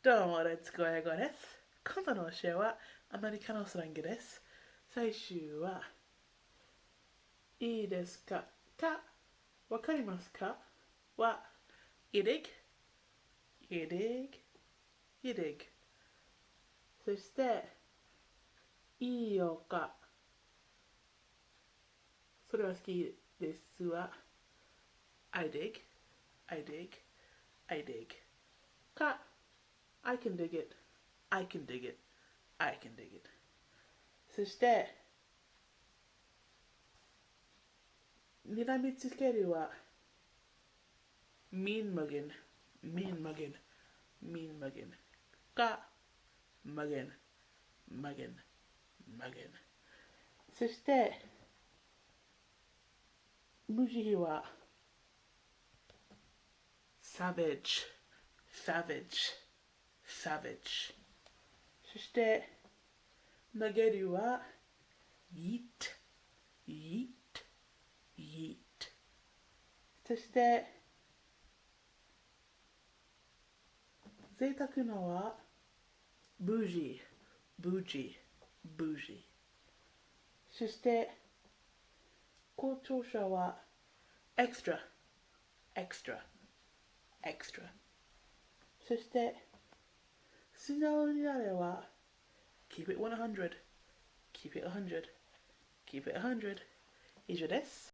どうも、レッツゴー英語です。今度の教えはアメリカのスラングです。最終は、いいですかか、わかりますかは、いでく、いでく、いでく。そして、いいよか、それは好きですわ。I dig, I dig, I dig. か、I can dig it, I can dig it, I can dig it. そして、睨みつけるは、mean muggin, mean muggin, mean muggin. か、muggin, muggin, muggin. そして、Boujee は、savage, savage, savage. そして、投げるは、yeet, yeet, yeet. そして、贅沢なは、Boujee, Boujee, Boujee. そして、好調者は、extra, extra, extra. そして、素直になれは、keep it 100, keep it 100, keep it 100. 以上です。